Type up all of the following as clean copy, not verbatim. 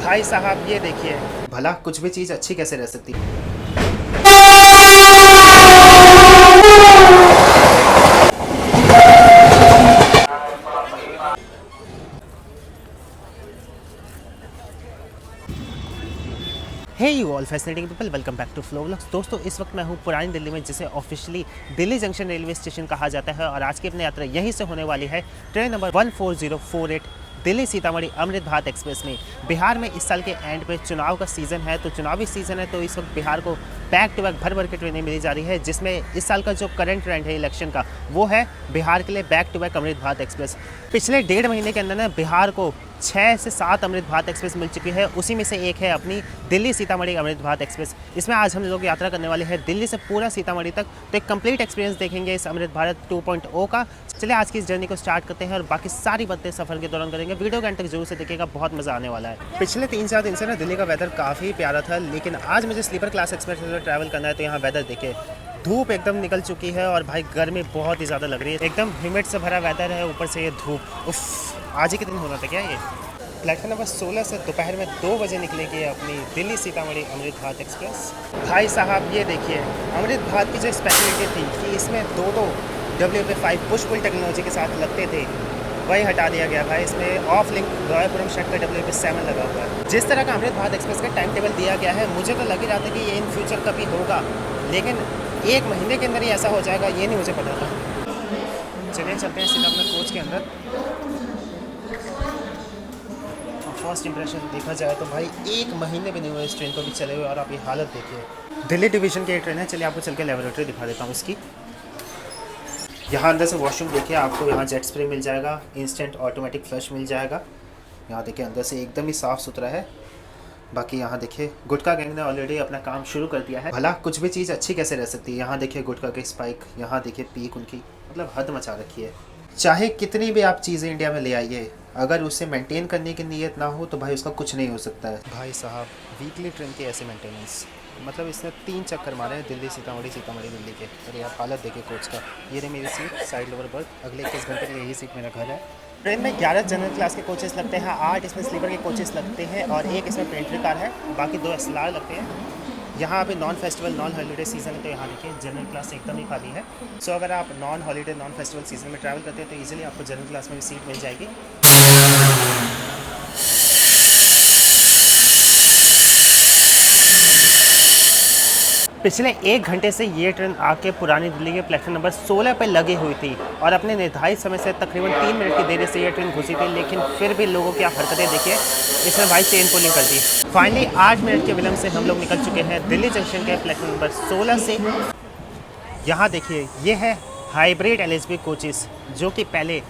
भाई साहब ये देखिए, भला कुछ भी चीज़ अच्छी कैसे रह सकती है। Hey you all fascinating people, welcome back to flow vlogs. दोस्तों, इस वक्त मैं हूँ पुरानी दिल्ली में, जिसे officially Delhi junction railway station कहा जाता है। और आज की अपनी यात्रा यहीं से होने वाली है ट्रेन नंबर 14048 दिल्ली सीतामढ़ी अमृत भारत एक्सप्रेस में। बिहार में इस साल के एंड पे चुनाव का सीज़न है, तो चुनावी सीज़न है, तो इस वक्त बिहार को बैक टू बैक भर के ट्रेनें मिली जा रही है, जिसमें इस साल का जो करंट ट्रेंड है इलेक्शन का, वो है बिहार के लिए back to back Amrit Bharat express. पिछले 1.5 महीने के अंदर ना बिहार को 6 से 7 अमृत भारत एक्सप्रेस मिल चुकी है। उसी में से एक है अपनी दिल्ली सीतामढ़ी अमृत भारत एक्सप्रेस। इसमें आज हम लोग यात्रा करने वाले हैं दिल्ली से पूरा सीतामढ़ी तक, तो एक कंप्लीट एक्सपीरियंस देखेंगे इस अमृत भारत 2.0 का। चलिए आज की इस जर्नी को स्टार्ट करते हैं और बाकी सारी बातें सफर के दौरान करेंगे। वीडियो के अंत तक जरूर से देखिएगा, बहुत मजा आने वाला है। पिछले 3-4 दिन से ना दिल्ली का वेदर काफ़ी प्यारा था, लेकिन आज मुझे स्लीपर क्लास एक्सप्रेस में ट्रैवल करना है, तो यहाँ वेदर देखिए, धूप एकदम निकल चुकी है और भाई गर्मी बहुत ही ज़्यादा लग रही है। एकदम ह्यूमिड से भरा वेदर है, ऊपर से ये धूप। उफ, आज ही के दिन होना था क्या ये। प्लेटफॉर्म नंबर 16 से दोपहर में 2 बजे निकलेगी अपनी दिल्ली सीतामढ़ी अमृत भारत एक्सप्रेस। भाई साहब ये देखिए, अमृत भारत की जो स्पेशलिटी थी कि इसमें दो WP5 पुश पुल टेक्नोलॉजी के साथ लगते थे, वही हटा दिया गया भाई। इसमें ऑफ लिंक गौरपुरम शट का WP7 लगा हुआ है। जिस तरह का अमृत भारत एक्सप्रेस का टाइम टेबल दिया गया है, मुझे तो लग ही रहा था कि ये इन फ्यूचर कभी होगा, लेकिन 1 महीने के अंदर ही ऐसा हो जाएगा, ये नहीं मुझे पता था। चलिए चलते हैं सीधा अपने कोच के अंदर। फर्स्ट इंप्रेशन देखा जाए तो भाई 1 महीने भी नहीं हुए इस ट्रेन को भी चले हुए, और आप ये हालत देखिए। दिल्ली डिवीज़न की ट्रेन है। चलिए आपको चल के लेबोरेटरी दिखा देता हूँ इसकी। यहाँ अंदर से वॉशरूम देखिए, आपको यहाँ जेट स्प्रे मिल जाएगा, इंस्टेंट ऑटोमेटिक फ्लश मिल जाएगा। यहाँ देखिए अंदर से एकदम ही साफ़ सुथरा है। बाकी यहाँ देखिए गुटखा गैंग ने ऑलरेडी अपना काम शुरू कर दिया है। भला कुछ भी चीज़ अच्छी कैसे रह सकती है। यहाँ देखिए गुटखा के स्पाइक, यहाँ देखिए पीक उनकी, मतलब हद मचा रखी है। चाहे कितनी भी आप चीज़ें इंडिया में ले आइए, अगर उसे मेंटेन करने की नीयत ना हो तो भाई उसका कुछ नहीं हो सकता है। भाई साहब वीकली ट्रेन की ऐसे मेंटेनेंस, मतलब इसने 3 चक्कर मारे हैं दिल्ली सीतामढ़ी दिल्ली के। और आप हालत देखिए कोच का। ये रही मेरी सीट, साइड लोअर बर्थ। अगले 21 घंटे के लिए यही सीट मेरा घर है। ट्रेन में 11 जनरल क्लास के कोचेस लगते हैं, 8 इसमें स्लीपर के कोचेस लगते हैं, और 1 इसमें पेंट्री कार है। बाकी 2 SLR लगते हैं। यहाँ अभी non festival non holiday season है, तो यहाँ देखिए जनरल क्लास एकदम ही खाली है। सो अगर आप non holiday non festival season में ट्रैवल करते हैं तो ईजिली आपको जनरल क्लास में भी सीट मिल जाएगी। पिछले 1 घंटे से ये ट्रेन आके पुरानी दिल्ली के प्लेटफॉर्म नंबर 16 पर लगी हुई थी, और अपने निर्धारित समय से तकरीबन 3 मिनट की देरी से ये ट्रेन घुसी थी, लेकिन फिर भी लोगों की आप हरकतें देखिए, इसने भाई चेन पुलिंग कर दी। फाइनली 8 मिनट के विलम्ब से हम लोग निकल चुके हैं दिल्ली जंक्शन के प्लेटफॉर्म नंबर 16 से। यहाँ देखिए ये है हाइब्रिड LHB कोचेस, जो कि पहले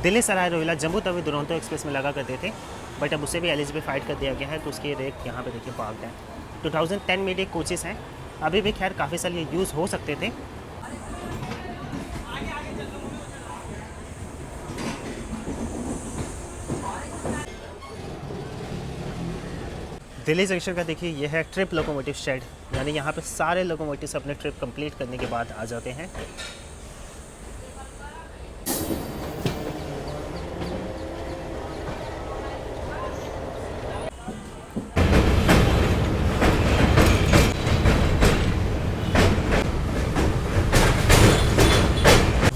दिल्ली सराय रोहिला जम्मू तवी दुरंतो एक्सप्रेस में लगा करते थे, बट अब उसे भी LHB फाइट कर दिया गया है, तो उसकी रेट यहाँ पे देखिए पार्क्ड है। 2010 में ये कोचेस हैं, अभी भी खैर काफ़ी साल ये यूज़ हो सकते थे। दिल्ली जंक्शन का देखिए ये है ट्रिप लोकोमोटिव शेड, यानी यहाँ पे सारे लोकोमोटिव्स अपने ट्रिप कंप्लीट करने के बाद आ जाते हैं।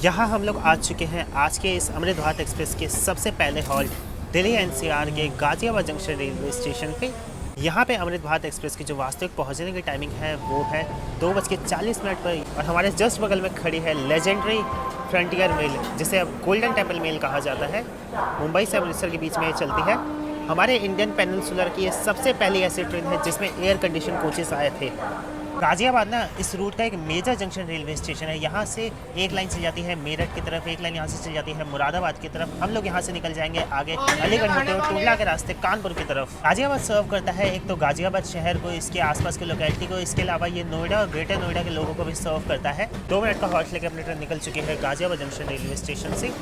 यहाँ हम लोग आ चुके हैं आज के इस अमृत भारत एक्सप्रेस के सबसे पहले हॉल्ट दिल्ली NCR के गाजियाबाद जंक्शन रेलवे स्टेशन पे। यहाँ पे अमृत भारत एक्सप्रेस की जो वास्तविक पहुँचने की टाइमिंग है वो है 2:40 पर, और हमारे जस्ट बगल में खड़ी है लेजेंडरी फ्रंटियर मेल, जिसे अब गोल्डन टेम्पल मेल कहा जाता है। मुंबई से अमृतसर के बीच में ये चलती है। हमारे इंडियन पेनिनसुलर की ये सबसे पहली ऐसी ट्रेन है जिसमें एयर कंडीशन कोचेस आए थे। गाजियाबाद ना इस रूट का एक मेजर जंक्शन रेलवे स्टेशन है। यहाँ से एक लाइन चल जाती है मेरठ की तरफ, एक लाइन यहाँ से चल जाती है मुरादाबाद की तरफ। हम लोग यहाँ से निकल जाएंगे आगे अलीगढ़ होते हुए टुंडला के रास्ते कानपुर की तरफ। गाजियाबाद सर्व करता है एक तो गाजियाबाद शहर को, इसके आसपास की लोकेलिटी को, इसके अलावा ये नोएडा और ग्रेटर नोएडा के लोगों को भी सर्व करता है। 2 मिनट का हॉल्ट लेकर अपनी ट्रेन निकल चुकी है गाजियाबाद जंक्शन रेलवे स्टेशन से।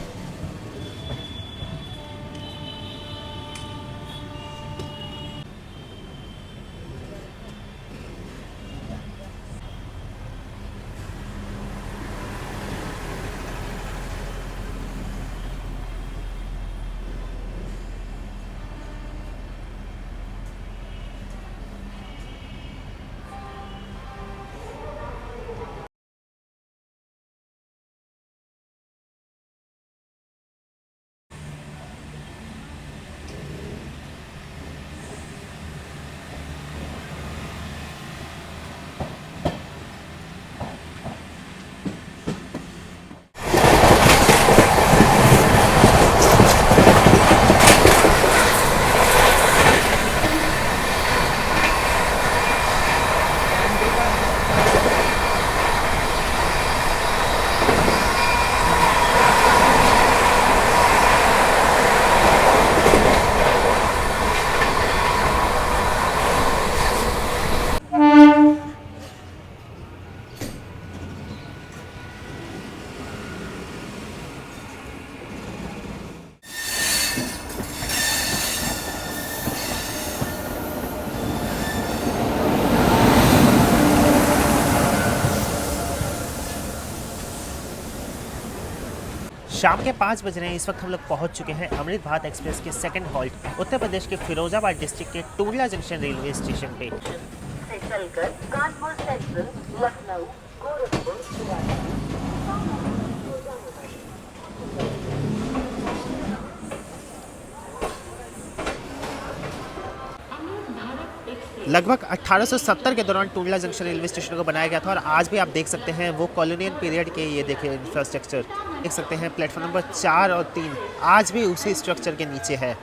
शाम के 5 बज रहे हैं। इस वक्त हम लोग पहुंच चुके हैं अमृत भारत एक्सप्रेस के सेकंड हॉल्ट उत्तर प्रदेश के फिरोजाबाद डिस्ट्रिक्ट के टूंडला जंक्शन रेलवे स्टेशन पे। से चलकर कानपुर सेंट्रल, लखनऊ, गोरखपुर, लगभग 1870 के दौरान टूंडला जंक्शन रेलवे स्टेशन को बनाया गया था और आज भी आप देख सकते हैं वो कॉलोनियल पीरियड के ये देखिए इंफ्रास्ट्रक्चर देख सकते हैं। प्लेटफॉर्म नंबर 4 और 3 आज भी उसी स्ट्रक्चर के नीचे है।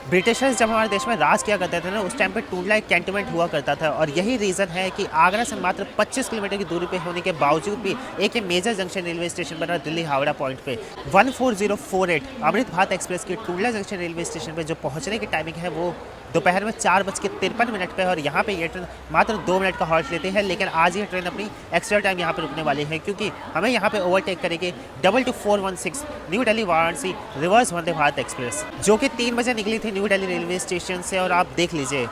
ब्रिटिशर्स जब हमारे देश में राज किया करते थे ना, उस टाइम पे टूंडला एक कैंटोनमेंट हुआ करता था और यही रीज़न है कि आगरा से मात्र 25 किलोमीटर की दूरी पे होने के बावजूद भी एक मेजर जंक्शन रेलवे स्टेशन बना दिल्ली हावड़ा पॉइंट पे। 14048 अमृत भारत एक्सप्रेस की टूंडला जंक्शन रेलवे स्टेशन पे जो पहुंचने की टाइमिंग है वो दोपहर में 4:53 पे और यहाँ पे ये ट्रेन मात्र 2 मिनट का हॉल्ट लेती है। लेकिन आज ये ट्रेन अपनी एक्स्ट्रा टाइम यहाँ पे रुकने वाली है क्योंकि हमें यहाँ पे ओवरटेक करेगी 22416 new Delhi Varanasi reverse Vande Bharat express, जो कि 3 बजे निकली थी न्यू दिल्ली रेलवे स्टेशन से। और आप देख लीजिए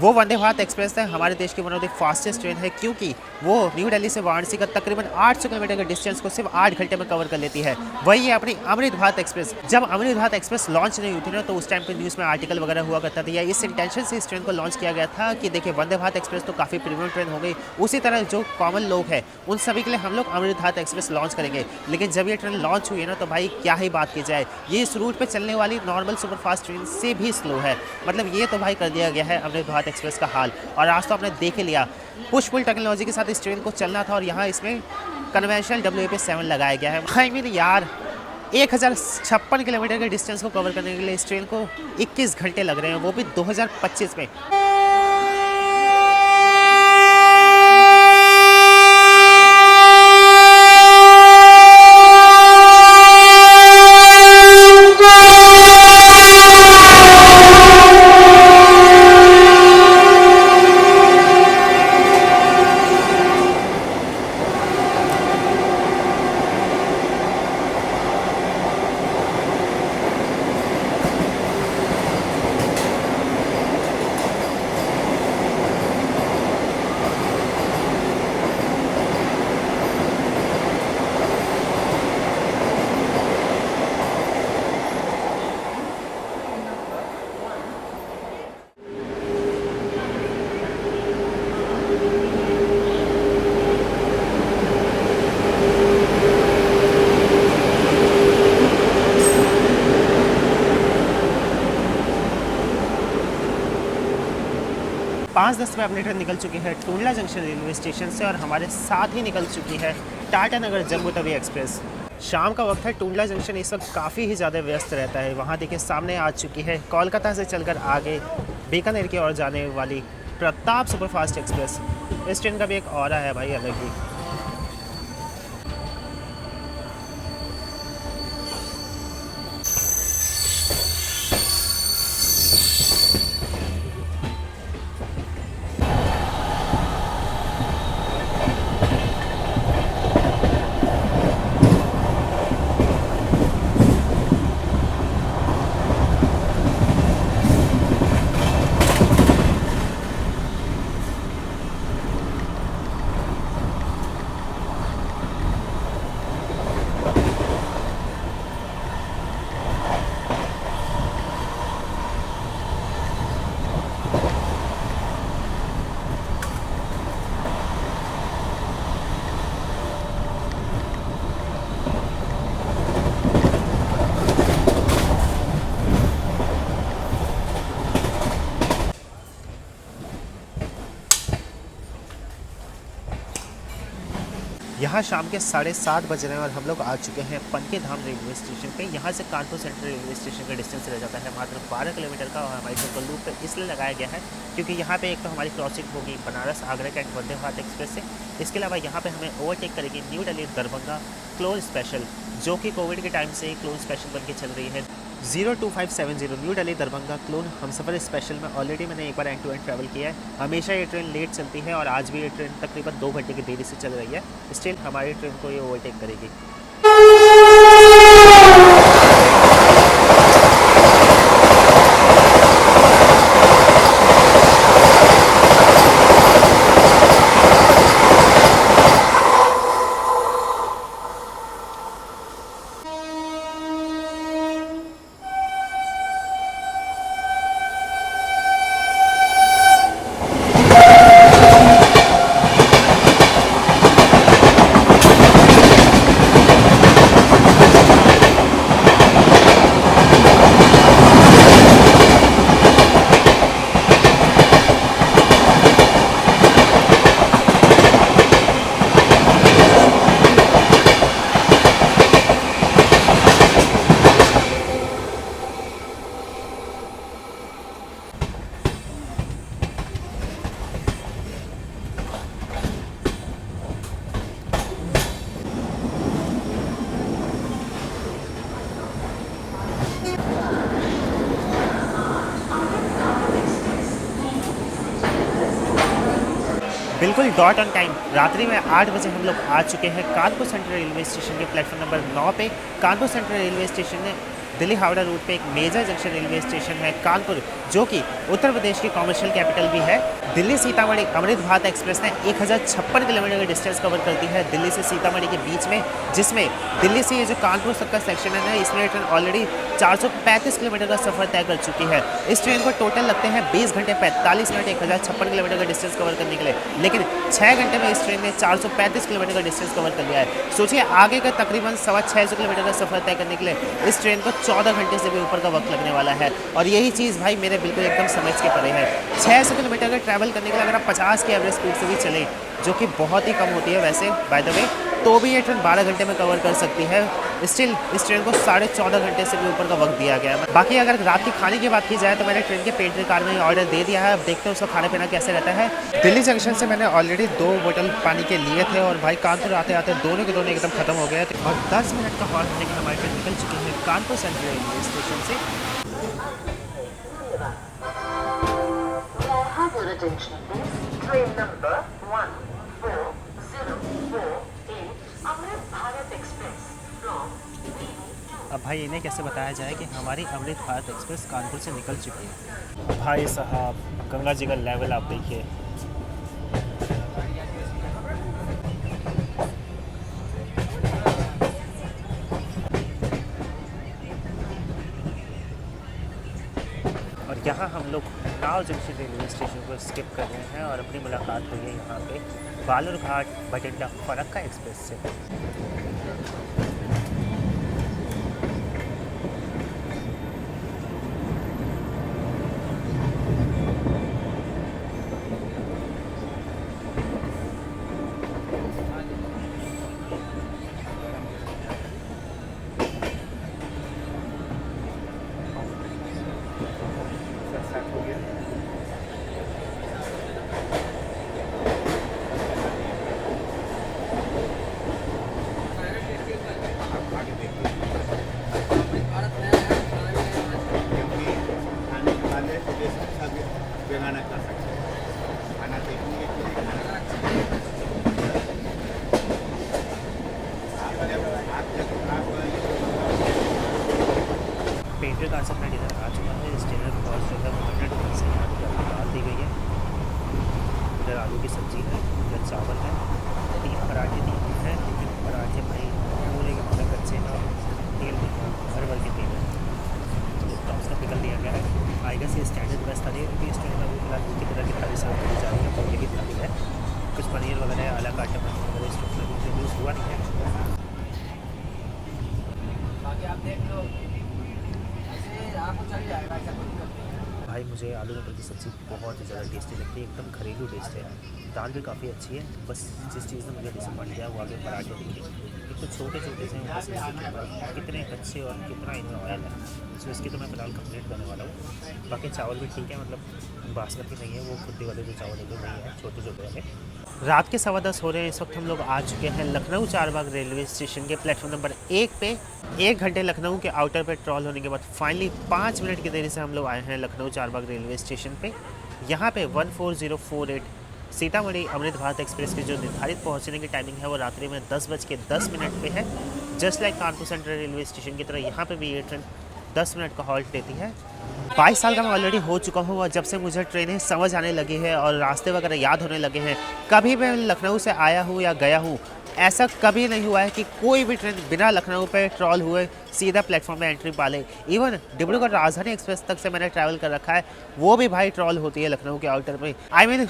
वो वंदे भारत एक्सप्रेस है हमारे देश की one of the fastest train है क्योंकि वो न्यू दिल्ली से वाराणसी का तकरीबन 800 किलोमीटर के डिस्टेंस को सिर्फ 8 घंटे में कवर कर लेती है। वही है अपनी अमृत भारत एक्सप्रेस। जब अमृत भारत एक्सप्रेस लॉन्च नहीं हुई थी ना, तो उस टाइम पे न्यूज़ में आर्टिकल वगैरह हुआ करता था या इस इंटेंशन से इस ट्रेन को लॉन्च किया गया था कि देखिए वंदे भारत एक्सप्रेस तो काफ़ी प्रीमियम ट्रेन हो गई, उसी तरह जो कॉमन लोग हैं उन सभी के लिए हम लोग अमृत भारत एक्सप्रेस लॉन्च करेंगे। लेकिन जब ये ट्रेन लॉन्च हुई है ना, तो भाई क्या ही बात की जाए, ये इस रूट पर चलने वाली नॉर्मल सुपरफास्ट ट्रेन से भी स्लो है। मतलब ये तो भाई कर दिया गया है अमृत भारत एक्सप्रेस का हाल। और आज तो आपने देख लिया पुश पुल टेक्नोलॉजी के साथ इस ट्रेन को चलना था और यहाँ इसमें कन्वेंशनल WAP7 लगाया गया है। आई मीन यार 1056 किलोमीटर के डिस्टेंस को कवर करने के लिए इस ट्रेन को 21 घंटे लग रहे हैं, वो भी 2025 में। पाँच 10 पे अपनी ट्रेन निकल चुकी है टूंडला जंक्शन रेलवे स्टेशन से और हमारे साथ ही निकल चुकी है टाटा नगर जम्मू तवी एक्सप्रेस। शाम का वक्त है, टूंडला जंक्शन इस वक्त काफ़ी ही ज़्यादा व्यस्त रहता है। वहाँ देखिए सामने आ चुकी है कोलकाता से चलकर आगे बीकानेर की ओर जाने वाली प्रताप सुपरफास्ट एक्सप्रेस। इस ट्रेन का भी एक ऑरा है भाई अलग ही। यहाँ शाम के 7:30 बज रहे हैं और हम लोग आ चुके हैं पनके धाम रेलवे स्टेशन पे। यहाँ से कानपुर सेंट्रल रेलवे स्टेशन का डिस्टेंस रह जाता है मात्र 12 किलोमीटर का। और हमारी लोकल लूप पे इसलिए लगाया गया है क्योंकि यहाँ पे एक तो हमारी क्रॉसिंग होगी बनारस आगरा कैंट वंदे भारत एक्सप्रेस से। इसके अलावा यहाँ पे हमें ओवरटेक करेगी new Delhi Darbhanga clone special, जो कि कोविड के टाइम से ही क्लोन स्पेशल बन के चल रही है। 02570 न्यू दिल्ली दरभंगा क्लोन हमसफ़र स्पेशल में ऑलरेडी मैंने एक बार एंड टू एंड ट्रैवल किया है। हमेशा ये ट्रेन लेट चलती है और आज भी ये ट्रेन तकरीबन 2 घंटे की देरी से चल रही है। स्टिल हमारी ट्रेन को ये ओवरटेक करेगी। बिल्कुल डॉट ऑन टाइम रात्रि में 8 बजे हम लोग आ चुके हैं कानपुर सेंट्रल रेलवे स्टेशन के प्लेटफॉर्म नंबर 9 पे। कानपुर सेंट्रल रेलवे स्टेशन ने दिल्ली हावड़ा रूट पे एक मेजर जंक्शन रेलवे स्टेशन है कानपुर, जो कि उत्तर प्रदेश की कॉमर्शियल कैपिटल भी है। दिल्ली सीतामढ़ी अमृत भारत एक्सप्रेस ने 1056 किलोमीटर का डिस्टेंस कवर करती है दिल्ली से सीतामढ़ी के बीच में, जिसमें दिल्ली से ये जो कानपुर तक का सेक्शन है ना, इसमें ट्रेन ऑलरेडी 435 किलोमीटर का सफर तय कर चुकी है। इस ट्रेन को टोटल लगते हैं 20 घंटे 45 मिनट 1056 किलोमीटर का डिस्टेंस कवर करने के लिए, लेकिन 6 घंटे में इस ट्रेन ने 435 किलोमीटर का डिस्टेंस कवर कर लिया है। सोचिए आगे का तकरीबन 650 किलोमीटर का सफर तय करने के लिए इस ट्रेन को 14 घंटे से भी ऊपर का वक्त लगने वाला है। और यही चीज़ भाई मेरे बिल्कुल एकदम समझ के परे है। 600 किलोमीटर का ट्रैवल करने के लिए अगर आप 50 की एवरेज स्पीड से भी चले, जो कि बहुत ही कम होती है वैसे बाय द वे, तो भी ये ट्रेन 12 घंटे में कवर कर सकती है। स्टिल इस ट्रेन को 14.5 घंटे से भी ऊपर का वक्त दिया गया है। बाकी अगर रात के खाने की बात की जाए तो मैंने ट्रेन के पेंट्री कार में ऑर्डर दे दिया है। अब देखते हैं उसका खाना पीना कैसे रहता है। दिल्ली जंक्शन से मैंने ऑलरेडी 2 बोतल पानी के लिए थे और भाई कानपुर आते आते दोनों के दोनों एकदम खत्म हो गए थे। और 10 मिनट का हॉल्ट लेकर हमारी ट्रेन निकल चुकी है कानपुर सेंट्रल रेलवे स्टेशन से। Attention please. Train number 1404A Amrit Bharat Express from अब भाई इन्हें कैसे बताया जाए कि हमारी अमृत भारत एक्सप्रेस कानपुर से निकल चुकी है। भाई साहब गंगा जी का लेवल आप देखिए। और यहाँ हम लोग टाव जंक्शन रेलवे स्टेशन को स्किप कर रहे हैं और अपनी मुलाकात हुई है यहाँ पे बालूरघाट बठिंडा फरक्का एक्सप्रेस से। पेंटर कार से अपना डिनर आ चुका है। इस डिनर का कॉस्ट जो है वो 100 रुपीज़ से यहाँ पर डाल दी गई है। इधर आलू की सब्ज़ी है, इधर चावल है, 3 पराठे दिए हुए हैं, लेकिन पराठे भाई पूरे के पूरे कच्चे हैं और तेल भी भर भर के तेल है। टॉप्स का पिकल दिया गया है। आएगा से स्टैंडर्ड बेस्ट थाली है, क्योंकि इस टाइम में फिलहाल दूसरी तरह की थाली सर्व की जा रही है। पौले की थाली है, कुछ पनीर वगैरह अलग आटा पनीर वगैरह इस टाइम में यूज़ हुआ नहीं है। भाई मुझे आलू मटर की सब्ज़ी बहुत ही ज़्यादा टेस्टी लगती है, एकदम घरेलू टेस्ट है। दाल भी काफ़ी अच्छी है। बस जिस चीज़ ने मुझे डिसअपॉइंट किया वो आगे पराठे देखिए, एक तो छोटे छोटे से हैं, बस कितने अच्छे और कितना इनमें ऑयल है। सो इसकी तो मैं फ़िलहाल कंप्लीट करने वाला हूँ। बाकी चावल भी ठीक है, मतलब बासमती नहीं है, वो खुद्दी वाले जो चावल है नहीं है, छोटे छोटे वाले। रात के 10:15 हो रहे हैं। इस वक्त हम लोग आ चुके हैं लखनऊ चारबाग रेलवे स्टेशन के प्लेटफॉर्म नंबर 1 पे। 1 घंटे लखनऊ के आउटर पे ट्रॉल होने के बाद फाइनली 5 मिनट की देरी से हम लोग आए हैं लखनऊ चारबाग रेलवे स्टेशन पे। यहाँ पे 14048 सीतामढ़ी अमृत भारत एक्सप्रेस की जो निर्धारित पहुँचने की टाइमिंग है वो रात्रि में 10:10 पे है। Just like Kanpur central railway station की तरह यहाँ पे भी ये ट्रेन 10 मिनट का हॉल्ट देती है। 22 साल का मैं ऑलरेडी हो चुका हूँ और जब से मुझे ट्रेनें समझ आने लगी है और रास्ते वगैरह याद होने लगे हैं, कभी मैं लखनऊ से आया हूँ या गया हूँ, ऐसा कभी नहीं हुआ है कि कोई भी ट्रेन बिना लखनऊ पे ट्रॉल हुए सीधा प्लेटफॉर्म में एंट्री पा ले। इवन डिब्रूगढ़ राजधानी एक्सप्रेस तक से मैंने ट्रैवल कर रखा है, वो भी भाई ट्रॉल होती है लखनऊ के आउटर पे। आई मीन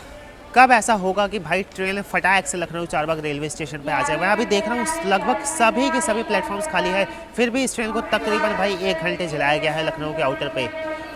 कब ऐसा होगा कि भाई ट्रेन फटाक से लखनऊ चारबाग रेलवे स्टेशन पे आ जाए। मैं अभी देख रहा हूँ लगभग सभी के सभी प्लेटफॉर्म्स खाली है, फिर भी इस ट्रेन को तकरीबन भाई 1 घंटे चलाया गया है लखनऊ के आउटर पे।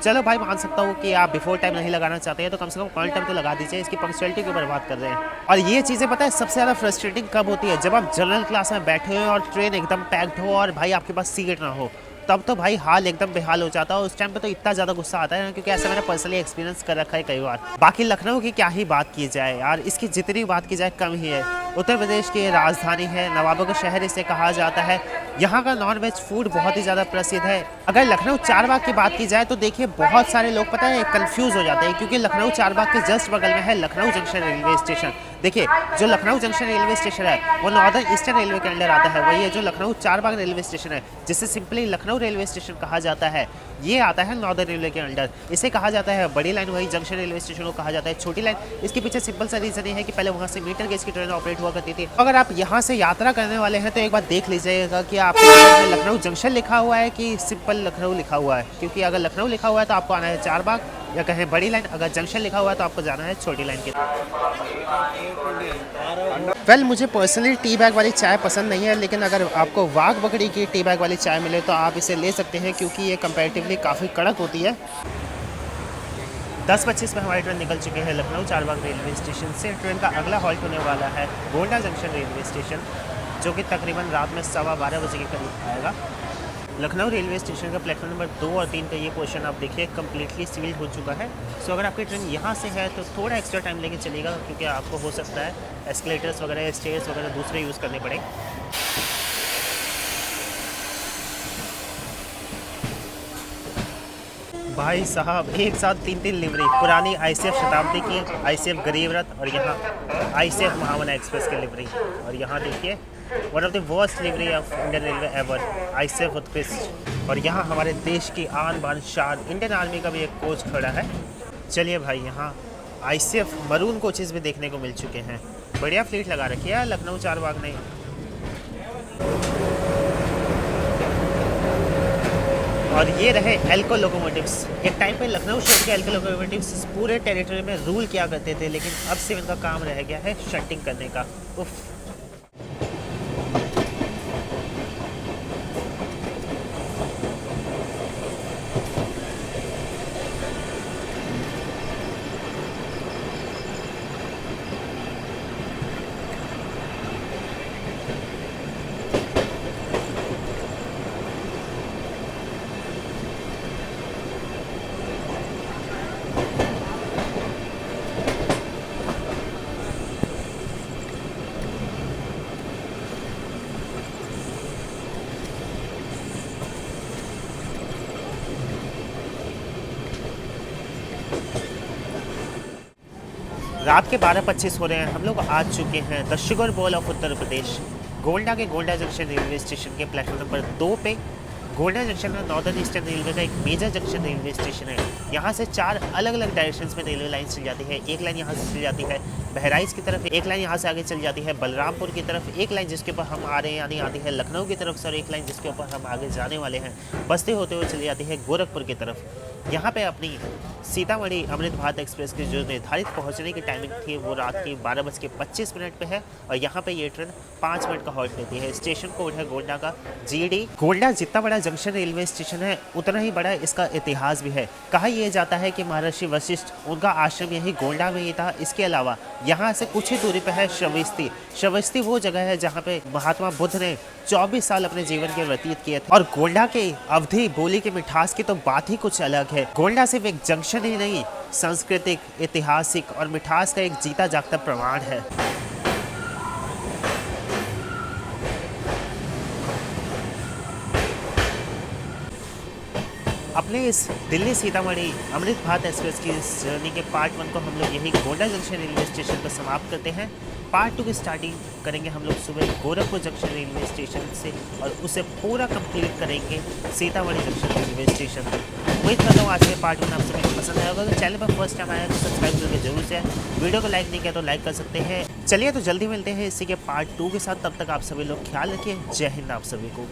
चलो भाई मान सकता हूँ कि आप बिफोर टाइम नहीं लगाना चाहते हैं तो कम से कम ऑन टाइम तो लगा दीजिए, इसकी पंक्चुअलिटी को बर्बाद कर रहे हैं। और ये चीज़ें पता है सबसे ज़्यादा फ्रस्ट्रेटिंग कब होती है, जब आप जनरल क्लास में बैठे हो और ट्रेन एकदम पैक्ड हो और भाई आपके पास सीट ना हो, तब तो भाई हाल एकदम बेहाल हो जाता है। उस टाइम पे तो इतना ज़्यादा गुस्सा आता है ना, क्योंकि ऐसा मैंने पर्सनली एक्सपीरियंस कर रखा है कई बार। बाकी लखनऊ की क्या ही बात की जाए यार, इसकी जितनी बात की जाए कम ही है। उत्तर प्रदेश की राजधानी है, नवाबों का शहर इसे कहा जाता है। यहाँ का नॉन वेज फूड बहुत ही ज़्यादा प्रसिद्ध है। अगर लखनऊ चारबाग की बात की जाए तो देखिए बहुत सारे लोग पता है कंफ्यूज हो जाते हैं, क्योंकि लखनऊ चारबाग के जस्ट बगल में है लखनऊ जंक्शन रेलवे स्टेशन। देखिए जो लखनऊ जंक्शन रेलवे स्टेशन है वो नॉर्दर्न ईस्टर्न रेलवे के अंडर आता है, वही है जो लखनऊ चारबाग रेलवे स्टेशन है, जिसे सिंपली लखनऊ रेलवे स्टेशन कहा जाता है। ये आता है नॉर्दर्न रेलवे के अंडर, इसे कहा जाता है बड़ी लाइन, वही जंक्शन रेलवे स्टेशन को कहा जाता है छोटी लाइन। इसके पीछे सिंपल सा रीजन ये है कि पहले वहाँ से मीटर गेज की ट्रेन ऑपरेट हुआ करती थी। अगर आप यहाँ से यात्रा करने वाले हैं तो एक बार देख लीजिएगा कि आपके टिकट में लखनऊ जंक्शन लिखा हुआ है कि सिंपल लखनऊ लिखा हुआ है, क्योंकि अगर लखनऊ लिखा हुआ है तो आपको आना है चारबाग या कहें बड़ी लाइन, अगर जंक्शन लिखा हुआ है तो आपको जाना है छोटी लाइन की। वेल मुझे पर्सनली टी बैग वाली चाय पसंद नहीं है, लेकिन अगर आपको वाघ बकरी की टी बैग वाली चाय मिले तो आप इसे ले सकते हैं, क्योंकि ये कंपैरेटिवली काफ़ी कड़क होती है। 10:25 में हमारी ट्रेन निकल चुकी है लखनऊ चारबाग रेलवे स्टेशन से। ट्रेन का अगला हॉल्ट होने वाला है गोंडा जंक्शन रेलवे स्टेशन, जो कि तकरीबन रात में 12:15 बजे के करीब आएगा। लखनऊ रेलवे स्टेशन का प्लेटफॉर्म नंबर 2 और 3 का ये पोर्शन आप देखिए कम्प्लीटली सील्ड हो चुका है। सो अगर आपकी ट्रेन यहाँ से है तो थोड़ा एक्स्ट्रा टाइम लेके चलेगा, क्योंकि आपको हो सकता है एस्केलेटर्स वगैरह, स्टेयर्स वगैरह दूसरे यूज़ करने पड़े। भाई साहब एक साथ 3 लिवरी, पुरानी ICF शताब्दी की, ICF गरीब रथ और यहाँ ICF महामना एक्सप्रेस की लिवरी। और यहाँ देखिए one of the worst livery of Indian railway ever, ICF उत्कृष्ट। और यहाँ हमारे देश की आन बान शान इंडियन आर्मी का भी एक कोच खड़ा है। चलिए भाई यहाँ ICF मरून कोचेज़ भी देखने को मिल चुके हैं। बढ़िया फ्लीट लगा रखी है लखनऊ चारबाग ने। और ये रहे एल्को लोकोमोटिव्स। एक टाइम पे लखनऊ शहर के एल्को लोकोमोटिव्स पूरे टेरिटरी में रूल किया करते थे, लेकिन अब से इनका काम रह गया है शंटिंग करने का। उफ। रात के 12:25 हो रहे हैं, हम लोग आ चुके हैं the sugar bowl of Uttar Pradesh, Gonda के गोंडा जंक्शन रेलवे स्टेशन के प्लेटफॉर्म नंबर 2 पे। गोंडा जंक्शन में नॉर्दर्न ईस्टर्न रेलवे का एक मेजर जंक्शन रेलवे स्टेशन है। यहाँ से 4 अलग अलग डायरेक्शंस में रेलवे लाइन चल जाती है। एक लाइन यहाँ से चल जाती है बहराइच की तरफ, एक लाइन यहाँ से आगे चल जाती है बलरामपुर की तरफ, एक लाइन जिसके ऊपर हम आ रहे हैं यानी आती है लखनऊ की तरफ से, और एक लाइन जिसके ऊपर हम आगे जाने वाले हैं बसते होते हुए चली जाती है गोरखपुर की तरफ। यहाँ पे अपनी सीतामढ़ी अमृत भारत एक्सप्रेस की जो निर्धारित पहुँचने की टाइमिंग थी वो रात की 12:25 पे है, और यहाँ पे ये ट्रेन 5 मिनट का हॉल्ट लेती है। स्टेशन कोड है गोंडा का GD। गोंडा जितना बड़ा जंक्शन रेलवे स्टेशन है उतना ही बड़ा इसका इतिहास भी है। कहा यह जाता है कि महर्षि वशिष्ठ उनका आश्रम यही गोंडा में ही था। इसके अलावा यहाँ से कुछ ही दूरी पे है श्रवस्ती। श्रवस्ती वो जगह है जहाँ पे महात्मा बुद्ध ने 24 साल अपने जीवन के व्यतीत किए थे। और गोंडा के अवधि बोली की मिठास की तो बात ही कुछ अलग है। गोंडा सिर्फ एक जंक्शन ही नहीं, सांस्कृतिक, ऐतिहासिक और मिठास का एक जीता जागता प्रमाण है। अपने इस दिल्ली सीतामढ़ी अमृत भारत एक्सप्रेस की इस जर्नी के पार्ट 1 को हम लोग यही गोंडा जंक्शन रेलवे स्टेशन पर समाप्त करते हैं। पार्ट 2 की स्टार्टिंग करेंगे हम लोग सुबह गोरखपुर जंक्शन रेलवे स्टेशन से, और उसे पूरा कंप्लीट करेंगे सीतामढ़ी जंक्शन रेलवे स्टेशन। उम्मीद करता हूँ आज के पार्ट 1 आप सभी पसंद आएगा। अगर चैनल पर फर्स्ट टाइम आया तो सब्सक्राइब करके जरूर से, वीडियो को लाइक नहीं किया तो लाइक कर सकते हैं। चलिए तो जल्दी मिलते हैं इसी के पार्ट 2 के साथ। तब तक आप सभी लोग ख्याल रखिए। जय हिंद आप सभी को।